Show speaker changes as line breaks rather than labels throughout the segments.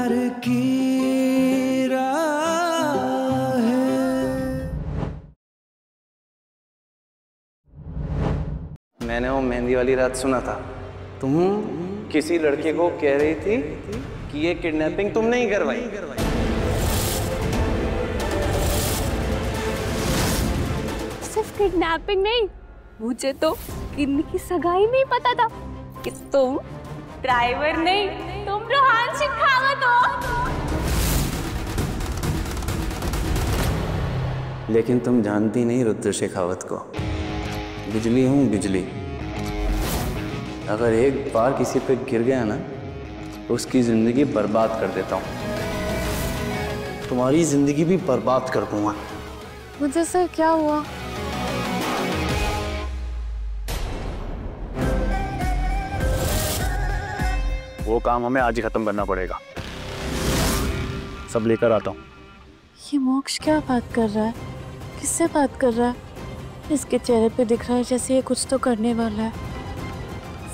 प्यार की राह है।
मैंने वो मेहंदी वाली रात सुना था, तुम किसी लड़के को कह रही थी कि ये किडनैपिंग तुमने ही करवाई।
सिर्फ किडनैपिंग नहीं, मुझे तो किन्नी की सगाई में ही पता था कि तुम ड्राइवर नहीं, तुम रोहान शेखावत हो।
लेकिन तुम जानती नहीं रुद्र शेखावत को। बिजली हूँ बिजली, अगर एक बार किसी पे गिर गया ना तो उसकी जिंदगी बर्बाद कर देता हूँ। तुम्हारी जिंदगी भी बर्बाद कर दूंगा।
मुझे सर क्या हुआ?
वो काम हमें आज ही खत्म करना पड़ेगा। सब लेकर आता हूँ।
ये मोक्ष क्या बात कर रहा है? किससे बात कर रहा है? इसके चेहरे पे दिख रहा है जैसे ये कुछ तो करने वाला है।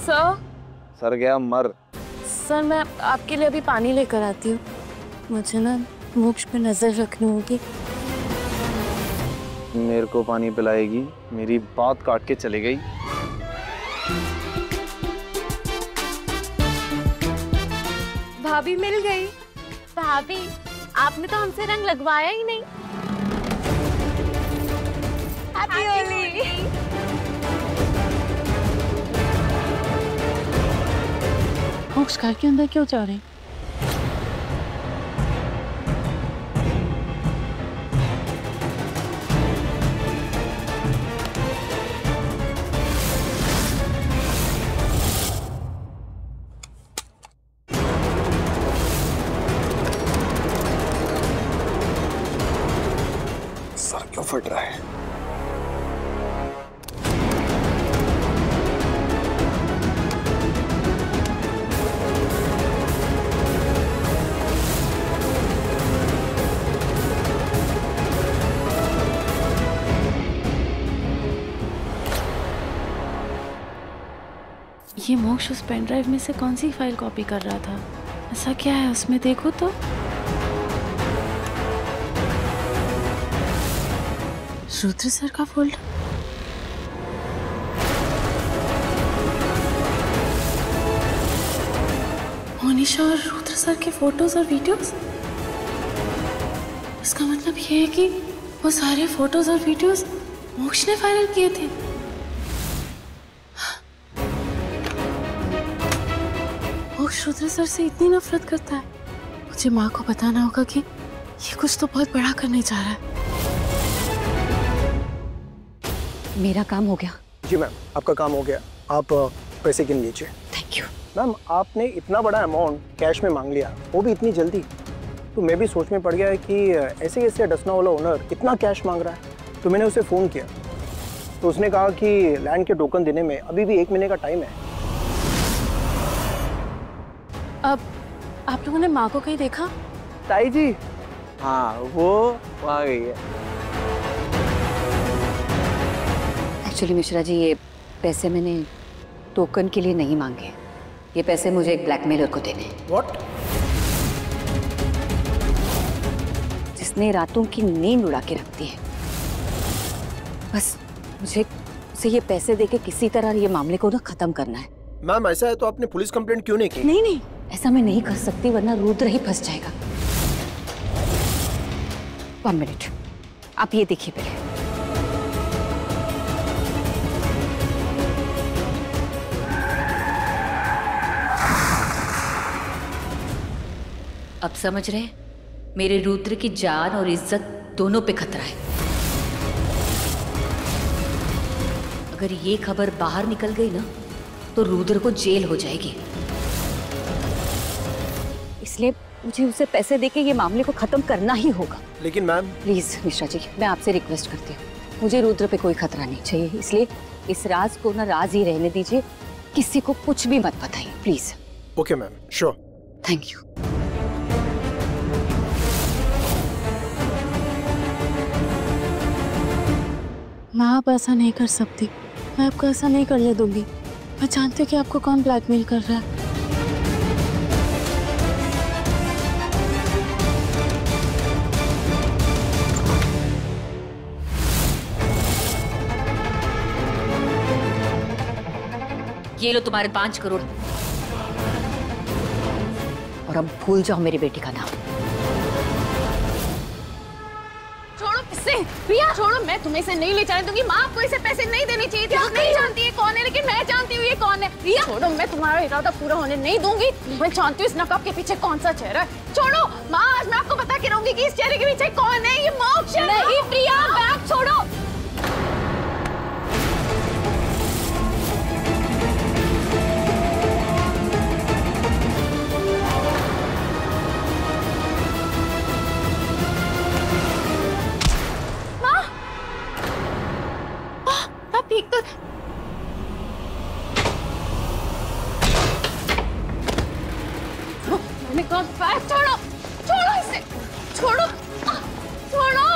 सर गया मर।
सर मैं आपके लिए अभी पानी लेकर आती हूँ। मुझे ना मोक्ष पे नजर रखनी होगी।
मेरे को पानी पिलाएगी? मेरी बात काट के चली गई।
भाभी मिल गई। भाभी आपने तो हमसे रंग लगवाया ही नहीं। हैप्पी होली। मोक्ष कार के अंदर क्यों जा रहे हैं?
सर क्यों फट रहा है?
ये मोक्ष उस पेन ड्राइव में से कौन सी फाइल कॉपी कर रहा था? ऐसा क्या है उसमें, देखो तो। रुद्र सर का फोल्डर। मोनिशा और रुद्र सर के फोटोज और वीडियोस। इसका मतलब ये है कि वो सारे फोटोज और वीडियोस मोक्ष ने वायरल किए थे। मोक्ष रुद्र सर से इतनी नफरत करता है। मुझे माँ को बताना होगा कि ये कुछ तो बहुत बड़ा करने जा रहा है।
मेरा काम हो गया।
जी मैम, आपका काम हो गया। आप पैसे गिन लीजिए।
Thank you.
मैम आपने इतना बड़ा अमाउंट कैश में मांग लिया, वो भी इतनी जल्दी, तो मैं भी सोच में पड़ गया है कि ऐसे कैसे डसना वाला ओनर इतना कैश मांग रहा है। तो मैंने उसे फ़ोन किया, तो उसने कहा कि लैंड के टोकन देने में अभी भी 1 महीने का टाइम है।
अब आप लोगों ने माँ को कहीं देखा?
ताई जी, हाँ वो आ गई है।
एक्चुअली मिश्रा जी, ये पैसे मैंने टोकन के लिए नहीं मांगे। ये पैसे मुझे एक ब्लैकमेलर को देने।
व्हाट?
जिसने रातों की नींद उड़ा के रख दी है। बस मुझे उसे ये पैसे देके किसी तरह ये मामले को ना खत्म करना है।
मैम ऐसा है तो आपने पुलिस कंप्लेंट क्यों नहीं की?
नहीं नहीं, ऐसा मैं नहीं कर सकती, वरना रुद्र ही फंस जाएगा। 1 मिनट, आप ये देखिए पहले। अब समझ रहे, मेरे रुद्र की जान और इज्जत दोनों पे खतरा है। अगर ये खबर बाहर निकल गई ना तो रुद्र को जेल हो जाएगी। इसलिए मुझे उसे पैसे देके ये मामले को खत्म करना ही होगा।
लेकिन मैम।
प्लीज मिश्रा जी, मैं आपसे रिक्वेस्ट करती हूँ, मुझे रुद्र पे कोई खतरा नहीं चाहिए, इसलिए इस राज को ना राज ही रहने दीजिए। किसी को कुछ भी मत बताइए please.
Okay ma'am, sure.
Thank you.
मैं आप ऐसा नहीं कर सकती। मैं आपको ऐसा नहीं करने दूंगी। मैं जानती हूँ कि आपको कौन ब्लैकमेल कर रहा है।
ये लो तुम्हारे 5 करोड़। और अब भूल जाओ मेरी बेटी का नाम।
छोड़ो इसे प्रिया, छोड़ो, मैं तुम्हें इसे नहीं ले जाने दूंगी। माँ आपको इसे पैसे नहीं देने चाहिए थे। आप नहीं जानती है कौन है, लेकिन मैं जानती हूँ ये कौन है। प्रिया छोड़ो, मैं तुम्हारा इरादा पूरा होने नहीं दूंगी। मैं जानती हूँ इस नकाब के पीछे कौन सा चेहरा है। छोड़ो माँ, आज मैं आपको बता के रहूंगी कि इस चेहरे के पीछे कौन है। ये मोक्ष है। नहीं प्रिया, बैग छोड़ो। ठीक तो मैंने कहा बैग छोड़ो, छोड़ो इसे, छोड़ो, छोड़ो।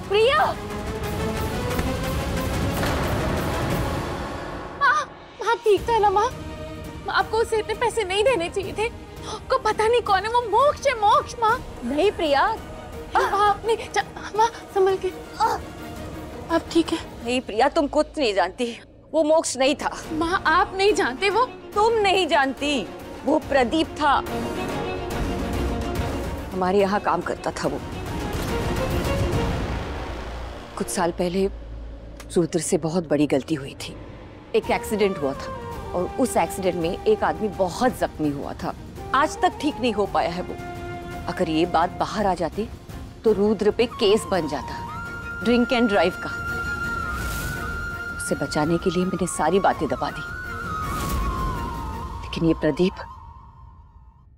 प्रिया, माँ ठीक था ना माँ? आपको उसे इतने पैसे नहीं देने चाहिए थे। आपको पता नहीं कौन है वो। मोक्ष है, मोक्ष। माँ
नहीं प्रिया,
आपने माँ संभल के। आप ठीक है?
नहीं प्रिया, तुम कुछ नहीं जानती। वो मोक्ष नहीं था।
माँ आप नहीं जानते, वो
तुम नहीं जानती। वो प्रदीप था, हमारे यहाँ काम करता था वो। कुछ साल पहले रुद्र से बहुत बड़ी गलती हुई थी। एक एक्सीडेंट हुआ था और उस एक्सीडेंट में एक आदमी बहुत जख्मी हुआ था। आज तक ठीक नहीं हो पाया है वो। अगर ये बात बाहर आ जाती तो रुद्र पे केस बन जाता, ड्रिंक एंड ड्राइव का। उसे बचाने के लिए मैंने सारी बातें दबा दी, लेकिन ये प्रदीप,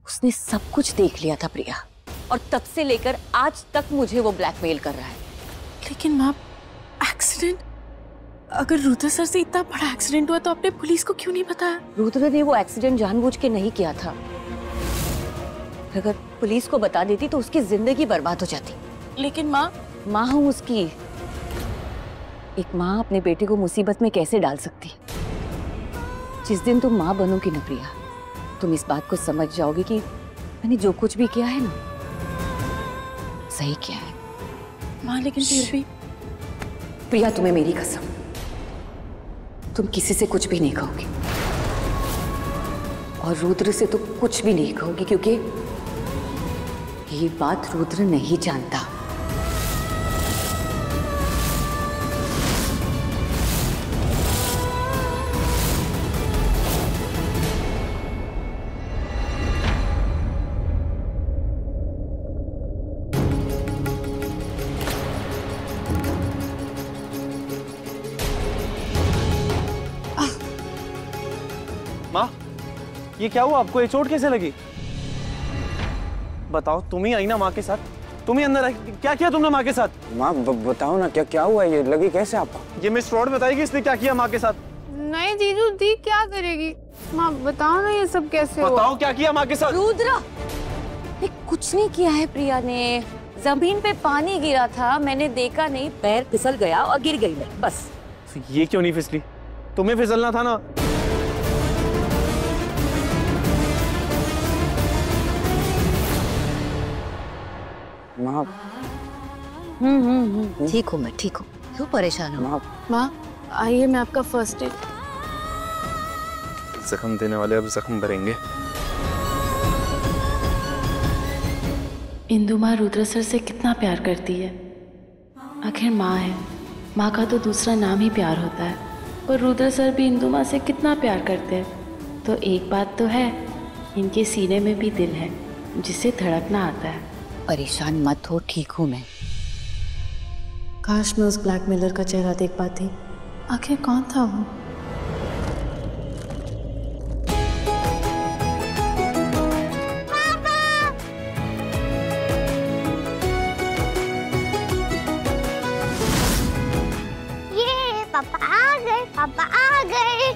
उसने सब कुछ देख लिया था प्रिया, और तब से लेकर आज तक मुझे वो ब्लैकमेल कर रहा है।
लेकिन माँ, एक्सीडेंट, अगर रुद्र सर से इतना बड़ा एक्सीडेंट हुआ तो आपने पुलिस को क्यों नहीं बताया?
रुद्र ने वो एक्सीडेंट जानबूझ के नहीं किया था। अगर पुलिस को बता देती तो उसकी जिंदगी बर्बाद हो जाती।
लेकिन माँ,
माँ हूं उसकी। एक माँ अपने बेटे को मुसीबत में कैसे डाल सकती? जिस दिन तुम माँ बनोगी ना प्रिया, तुम इस बात को समझ जाओगी कि मैंने जो कुछ भी किया है ना, सही किया है।
माँ लेकिन फिर भी।
प्रिया, तुम्हें मेरी कसम, तुम किसी से कुछ भी नहीं कहोगी, और रुद्र से तो कुछ भी नहीं कहोगी, क्योंकि ये बात रुद्र नहीं जानता।
माँ, ये क्या हुआ आपको? ये चोट कैसे लगी? बताओ, तुम ही आई ना माँ के साथ? तुम ही अंदर आई, क्या किया तुमने माँ के साथ?
माँ बताओ ना, क्या क्या हुआ? ये लगी कैसे आपको?
ये मिस फ्रॉड बताएगी इसने क्या किया माँ के साथ?
नहीं जीजू, दी क्या करेगी? माँ बताओ ना ये सब कैसे हुआ?
बताओ क्या किया माँ के साथ?
रुद्र, ये कुछ नहीं किया है प्रिया ने। जमीन पे पानी गिरा था, मैंने देखा नहीं, पैर फिसल गया और गिर गई मैं, बस।
ये क्यों नहीं फिसली? तुम्हें फिसलना था ना।
माँ,
ठीक हूँ मैं, ठीक हूँ। क्यों परेशान हो?
माँ आइए, मैं आपका फर्स्ट एड।
जख्म देने वाले अब जख्म भरेंगे।
इंदु माँ रुद्र सर से कितना प्यार करती है। आखिर माँ है, माँ का तो दूसरा नाम ही प्यार होता है। और रुद्र सर भी इंदु माँ से कितना प्यार करते हैं। तो एक बात तो है, इनके सीने में भी दिल है जिसे धड़कना आता है।
परेशान मत हो, ठीक हूँ मैं।
काश मैं उस ब्लैकमेलर का चेहरा देख पाती। आखिर कौन था वो?
ये पापा आ गए, पापा आ गए।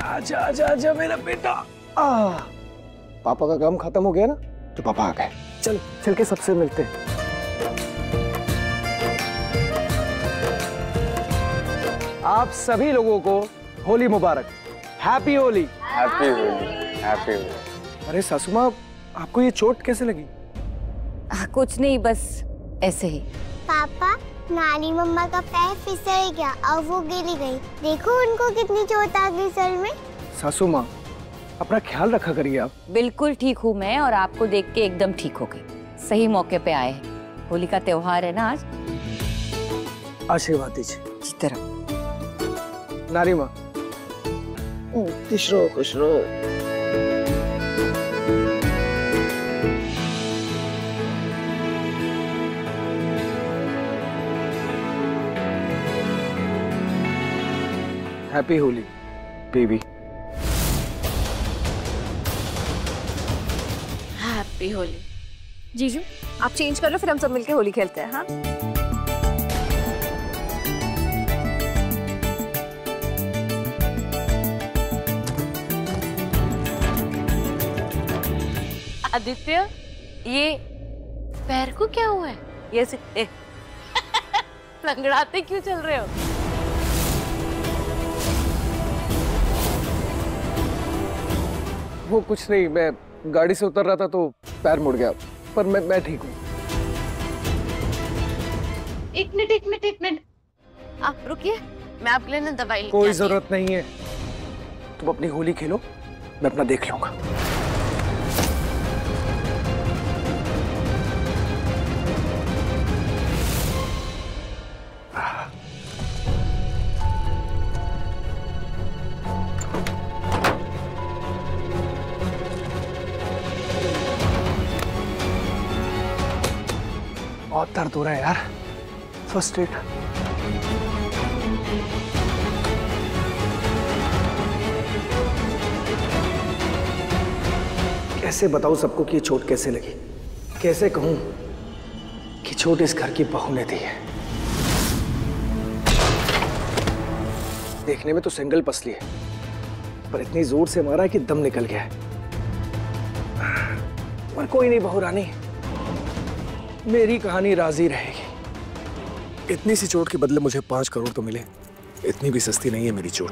आजा आजा आजा मेरा बेटा। पापा का काम खत्म हो गया ना, तो पापा आ गए। चल चल के सबसे मिलते हैं। आप सभी लोगों को होली मुबारक। Happy Holi.
Happy Holi, happy Holi.
अरे सासू माँ, आपको ये चोट कैसे लगी?
कुछ नहीं, बस ऐसे ही।
पापा नानी मम्मा का पैर फिसल गया और वो गिर गई। देखो उनको कितनी चोट आ गई सर में।
सासू माँ, अपना ख्याल रखा करिए आप।
बिल्कुल ठीक हूँ मैं, और आपको देख के एकदम ठीक हो गई। सही मौके पे आए हैं। होली का त्योहार है ना आज।
आशीर्वाद दीजिए।
इस तरह
नारी माँ, खुश रहो, खुश रहो। Happy Holi baby.
Happy Holi.
जीजू आप चेंज कर लो, फिर हम सब मिलके होली खेलते हैं। हाँ
आदित्य, ये पैर को क्या हुआ है? ये लंगड़ाते क्यों चल रहे हो?
वो कुछ नहीं, मैं गाड़ी से उतर रहा था तो पैर मुड़ गया, पर मैं ठीक हूँ।
एक मिनट आप रुकिए, मैं आपके लिए ना दवाई लेके
कोई
आती
जरूरत नहीं है, तुम अपनी होली खेलो, मैं अपना देख लूंगा। बहुत दर्द हो रहा है यार, फर्स्ट एड। कैसे बताऊं सबको कि ये चोट कैसे लगी? कैसे कहूं कि चोट इस घर की बहू ने दी है? देखने में तो सिंगल पसली है, पर इतनी जोर से मारा है कि दम निकल गया है। पर कोई नहीं बहू रानी, मेरी कहानी राजी रहेगी। इतनी सी चोट के बदले मुझे 5 करोड़ तो मिले, इतनी भी सस्ती नहीं है मेरी चोट।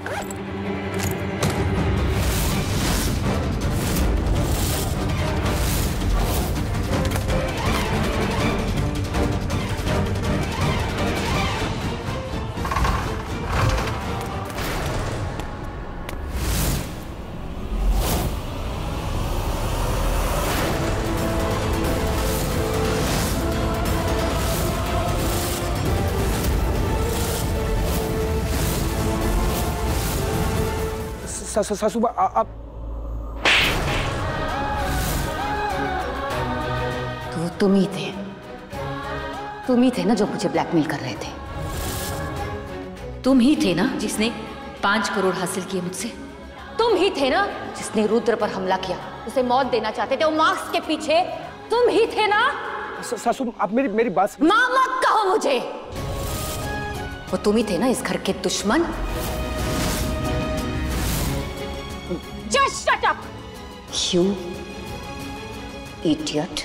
सासू माँ, आप
तो तुम ही थे ना जो मुझे ब्लैकमेल कर रहे थे। तुम ही थे ना जिसने 5 करोड़ हासिल किए मुझसे। तुम ही थे ना जिसने रुद्र पर हमला किया, उसे मौत देना चाहते थे वो मार्क्स के पीछे। तुम ही थे ना।
सासू आप मेरी बात
माँ मत कहो मुझे। वो तुम ही थे ना इस घर के दुश्मन। Just shut up! You idiot!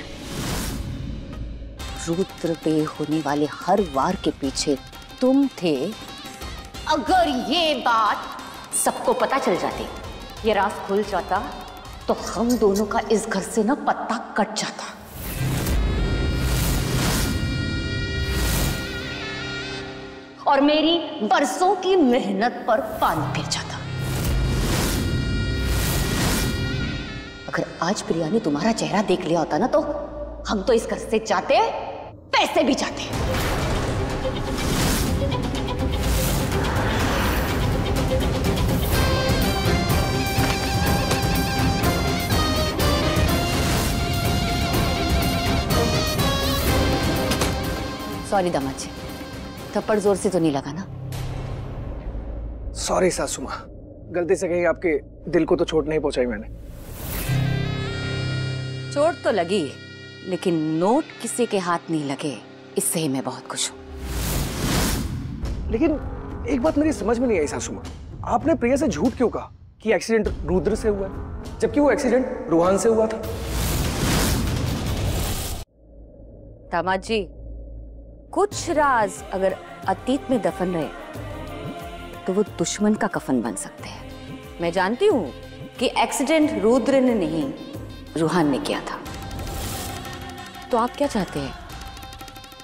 Rudra पे होने वाले हर वार के पीछे तुम थे। अगर ये बात सबको पता चल जाती, ये राज खुल जाता, तो हम दोनों का इस घर से ना पत्ता कट जाता। और मेरी बरसों की मेहनत पर पानी फिर जाता। अगर आज प्रिया ने तुम्हारा चेहरा देख लिया होता ना, तो हम तो इस घर से जाते, पैसे भी जाते। सॉरी दामाद जी, थप्पड़ जोर से तो नहीं लगा ना?
सॉरी सासू माँ, गलती से कहीं आपके दिल को तो चोट नहीं पहुंचाई मैंने।
चोट तो लगी, लेकिन नोट किसी के हाथ नहीं लगे, इससे ही मैं बहुत खुश हूँ।
लेकिन एक बात मेरी समझ में नहीं आई सासू माँ, आपने प्रिया से झूठ क्यों कहा कि एक्सीडेंट रुद्र से हुआ है, जबकि वो एक्सीडेंट रोहन से हुआ था?
दामाद जी, कुछ राज अगर अतीत में दफन रहे तो वो दुश्मन का कफन बन सकते हैं। मैं जानती हूँ कि एक्सीडेंट रुद्र ने नहीं, रूहान ने किया था। तो आप क्या चाहते हैं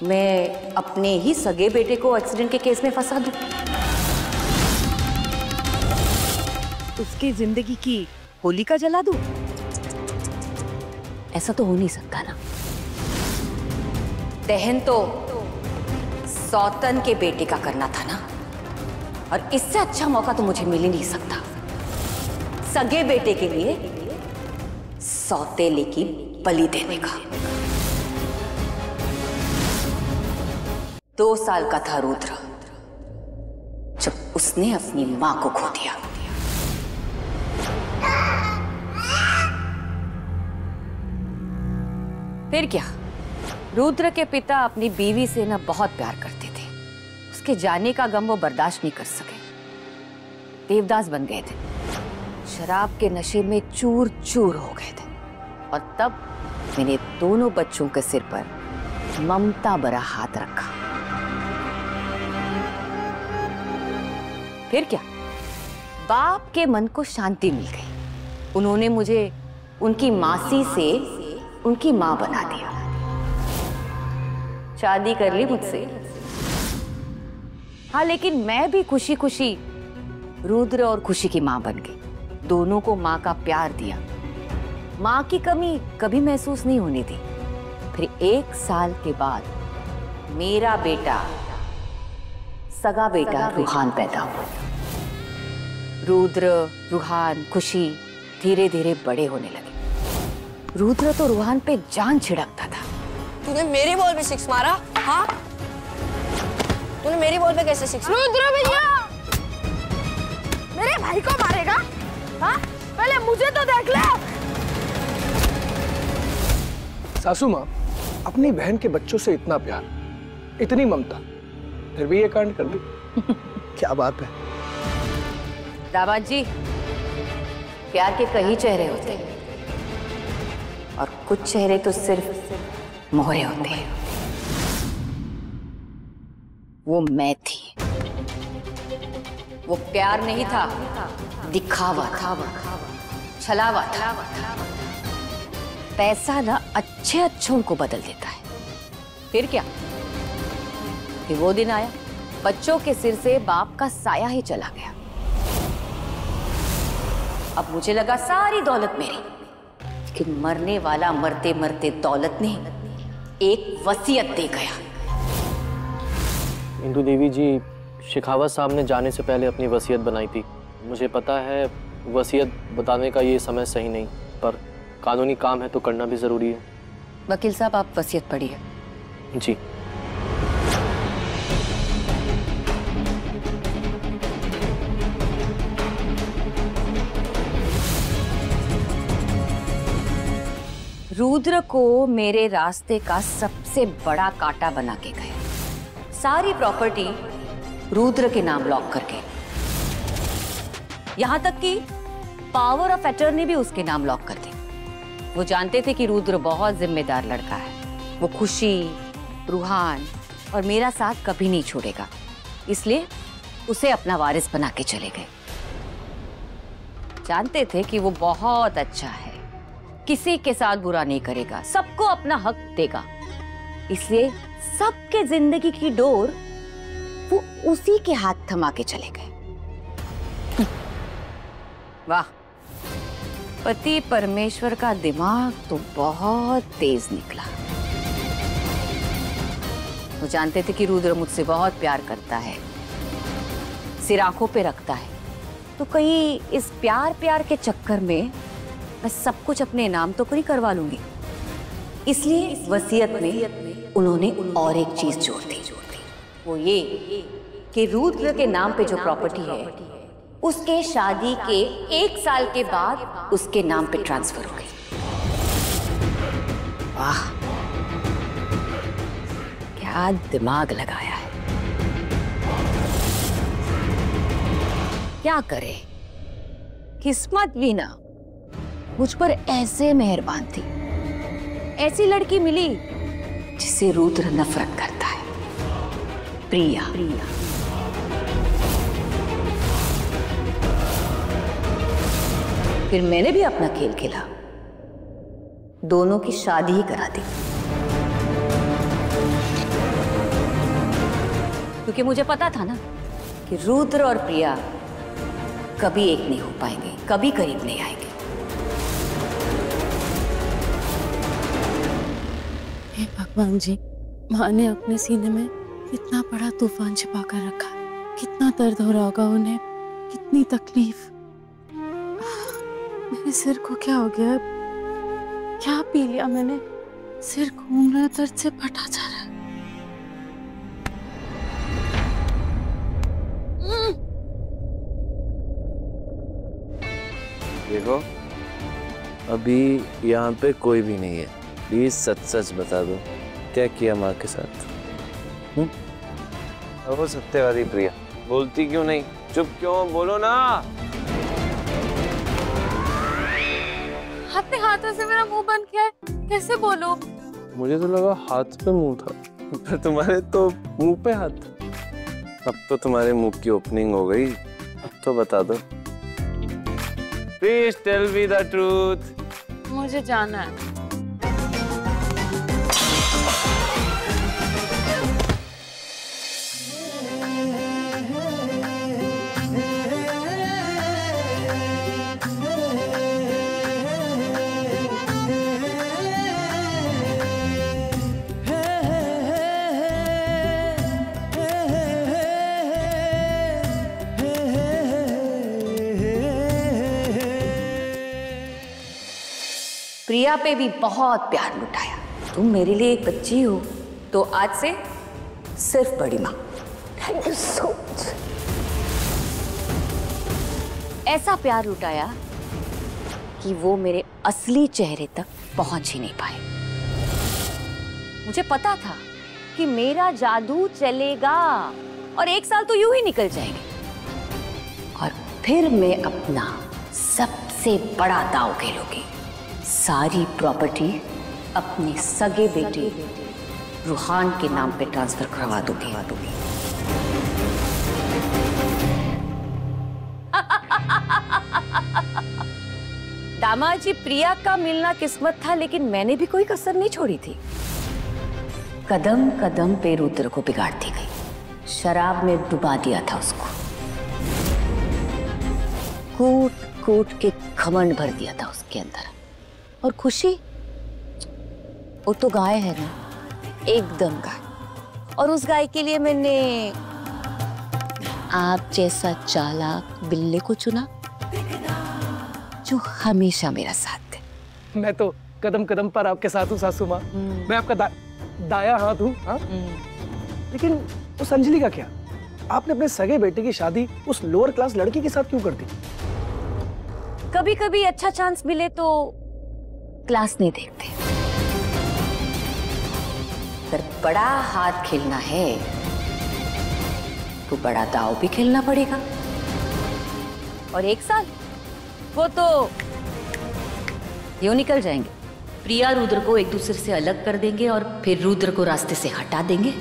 मैं अपने ही सगे बेटे को एक्सीडेंट के केस में फंसा दूं? उसकी जिंदगी की होलिका जला दूं? ऐसा तो हो नहीं सकता ना। दहन तो सौतन के बेटे का करना था ना, और इससे अच्छा मौका तो मुझे मिल ही नहीं सकता सगे बेटे के लिए सौतेले की बलि देने का। 2 साल का था रुद्र जब उसने अपनी मां को खो दिया। फिर क्या, रुद्र के पिता अपनी बीवी से ना बहुत प्यार करते थे। उसके जाने का गम वो बर्दाश्त नहीं कर सके, देवदास बन गए थे, शराब के नशे में चूर चूर हो गए थे। और तब मैंने दोनों बच्चों के सिर पर ममता भरा हाथ रखा। फिर क्या, बाप के मन को शांति मिल गई। उन्होंने मुझे उनकी मासी से उनकी मां बना दिया, शादी कर ली मुझसे। हाँ, लेकिन मैं भी खुशी खुशी रुद्र और खुशी की मां बन गई। दोनों को मां का प्यार दिया, मां की कमी कभी महसूस नहीं होने दी। फिर 1 साल के बाद मेरा बेटा, सगा बेटा रूहान पैदा हुआ। रुद्र, रूहान, खुशी धीरे धीरे बड़े होने लगे। रुद्र तो रूहान पे जान छिड़कता था।
तूने मेरी बॉल पे 6 मारा? हाँ, तूने मेरी बॉल पे कैसे 6?
रुद्र भैया मेरे भाई को मारेगा? हाँ, पहले मुझे तो देख ले।
सासू माँ, अपनी बहन के बच्चों से इतना प्यार, इतनी ममता, फिर भी ये कांड कर दी। क्या बात है।
दामाद जी, प्यार के कई चेहरे होते हैं और कुछ चेहरे तो सिर्फ मोहरे होते हैं। वो मैं थी। वो प्यार नहीं था, दिखावा था, छलावा था। पैसा ना अच्छे अच्छों को बदल देता है। फिर क्या, फिर वो दिन आया, बच्चों के सिर से बाप का साया ही चला गया। अब मुझे लगा सारी दौलत मेरी, लेकिन मरने वाला मरते मरते दौलत नहीं, एक वसीयत दे गया।
इंदु देवी जी, शेखावत साहब ने जाने से पहले अपनी वसीयत बनाई थी। मुझे पता है वसीयत बताने का ये समय सही नहीं, पर कानूनी काम है तो करना भी जरूरी है।
वकील साहब, आप वसीयत पढ़िए।
जी।
रुद्र को मेरे रास्ते का सबसे बड़ा कांटा बना के गए। सारी प्रॉपर्टी रुद्र के नाम लॉक करके, यहां तक कि पावर ऑफ अटर्नी भी उसके नाम लॉक कर दी। वो जानते थे कि रुद्र बहुत जिम्मेदार लड़का है। वो खुशी, रूहान और मेरा साथ कभी नहीं छोड़ेगा, इसलिए उसे अपना वारिस बना के चले गए। जानते थे कि वो बहुत अच्छा है, किसी के साथ बुरा नहीं करेगा, सबको अपना हक देगा, इसलिए सबके जिंदगी की डोर वो उसी के हाथ थमा के चले गए। वाह, पति परमेश्वर का दिमाग तो बहुत तेज निकला। वो जानते थे कि रुद्र मुझसे बहुत प्यार करता है, सिर आंखों पे रखता है, तो कहीं इस प्यार के चक्कर में मैं सब कुछ अपने नाम तो नहीं करवा लूंगी। इसलिए वसीयत में उन्होंने और एक चीज जोड़ दी। वो ये कि रुद्र के नाम पे जो प्रॉपर्टी है, उसके शादी के 1 साल के बाद उसके नाम पे ट्रांसफर हो गई। वाह, क्या दिमाग लगाया है। क्या करे, किस्मत भी ना मुझ पर ऐसे मेहरबान थी। ऐसी लड़की मिली जिसे रुद्र नफरत करता है, प्रिया। फिर मैंने भी अपना खेल खेला, दोनों की शादी ही करा दी। क्योंकि मुझे पता था ना कि रुद्र और प्रिया कभी एक नहीं हो पाएंगे, कभी करीब नहीं आएंगे।
हे भगवान जी, माँ ने अपने सीने में कितना बड़ा तूफान छिपा कर रखा, कितना दर्द हो रहा होगा उन्हें, कितनी तकलीफ। मेरे सिर को क्या हो गया? क्या पी लिया मैंने? सिर घूम रहा है, दर्द से फटा जा रहा है।
देखो, अभी यहाँ पे कोई भी नहीं है। प्लीज सच सच बता दो, क्या किया माँ के साथ? वो सत्यवादी प्रिया, बोलती क्यों नहीं? चुप क्यों? बोलो ना।
अपने हाथों से मेरा मुंह बंद किया है, कैसे बोलूं?
मुझे तो लगा हाथ पे मुंह था, पर तुम्हारे तो मुंह पे हाथ। अब तो तुम्हारे मुंह की ओपनिंग हो गई, अब तो बता दो। Please tell me the truth.
मुझे जाना है।
प्रिया पे भी बहुत प्यार लुटाया। तुम मेरे लिए एक बच्ची हो, तो आज से सिर्फ बड़ी माँ। Thank you so much. ऐसा प्यार लुटाया कि वो मेरे असली चेहरे तक पहुंच ही नहीं पाए। मुझे पता था कि मेरा जादू चलेगा और 1 साल तो यूं ही निकल जाएंगे और फिर मैं अपना सबसे बड़ा दांव खेलूंगी। सारी प्रॉपर्टी अपने सगे बेटे रूहान के नाम पे ट्रांसफर करवा दूंगी। दामाद जी, प्रिया का मिलना किस्मत था, लेकिन मैंने भी कोई कसर नहीं छोड़ी थी। कदम कदम पे रुद्र को बिगाड़ती गई, शराब में डुबा दिया था उसको, कूट कूट के घमंड भर दिया था उसके अंदर। और खुशी, वो तो गाय है ना, एकदम गाय। और उस गाय के लिए मैंने आप जैसा चालाक बिल्ले को चुना, जो हमेशा मेरा साथ दे।
मैं तो कदम कदम पर आपके साथ हूँ सासू माँ। मैं आपका दाया हाथ हूँ। लेकिन उस अंजलि का क्या? आपने अपने सगे बेटे की शादी उस लोअर क्लास लड़की के साथ क्यों कर दी?
कभी कभी अच्छा चांस मिले तो क्लास नहीं देखते। अगर बड़ा हाथ खेलना है तो बड़ा दाव भी खेलना पड़ेगा। और 1 साल वो तो यूं निकल जाएंगे। प्रिया रुद्र को एक दूसरे से अलग कर देंगे और फिर रुद्र को रास्ते से हटा देंगे।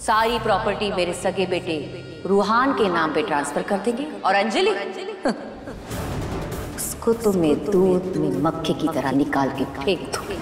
सारी प्रॉपर्टी मेरे सगे बेटे रूहान के नाम पे ट्रांसफर कर देंगे और अंजलि उसको तो मैं दूध में मक्खी की तरह निकाल के फेंक दूंगी।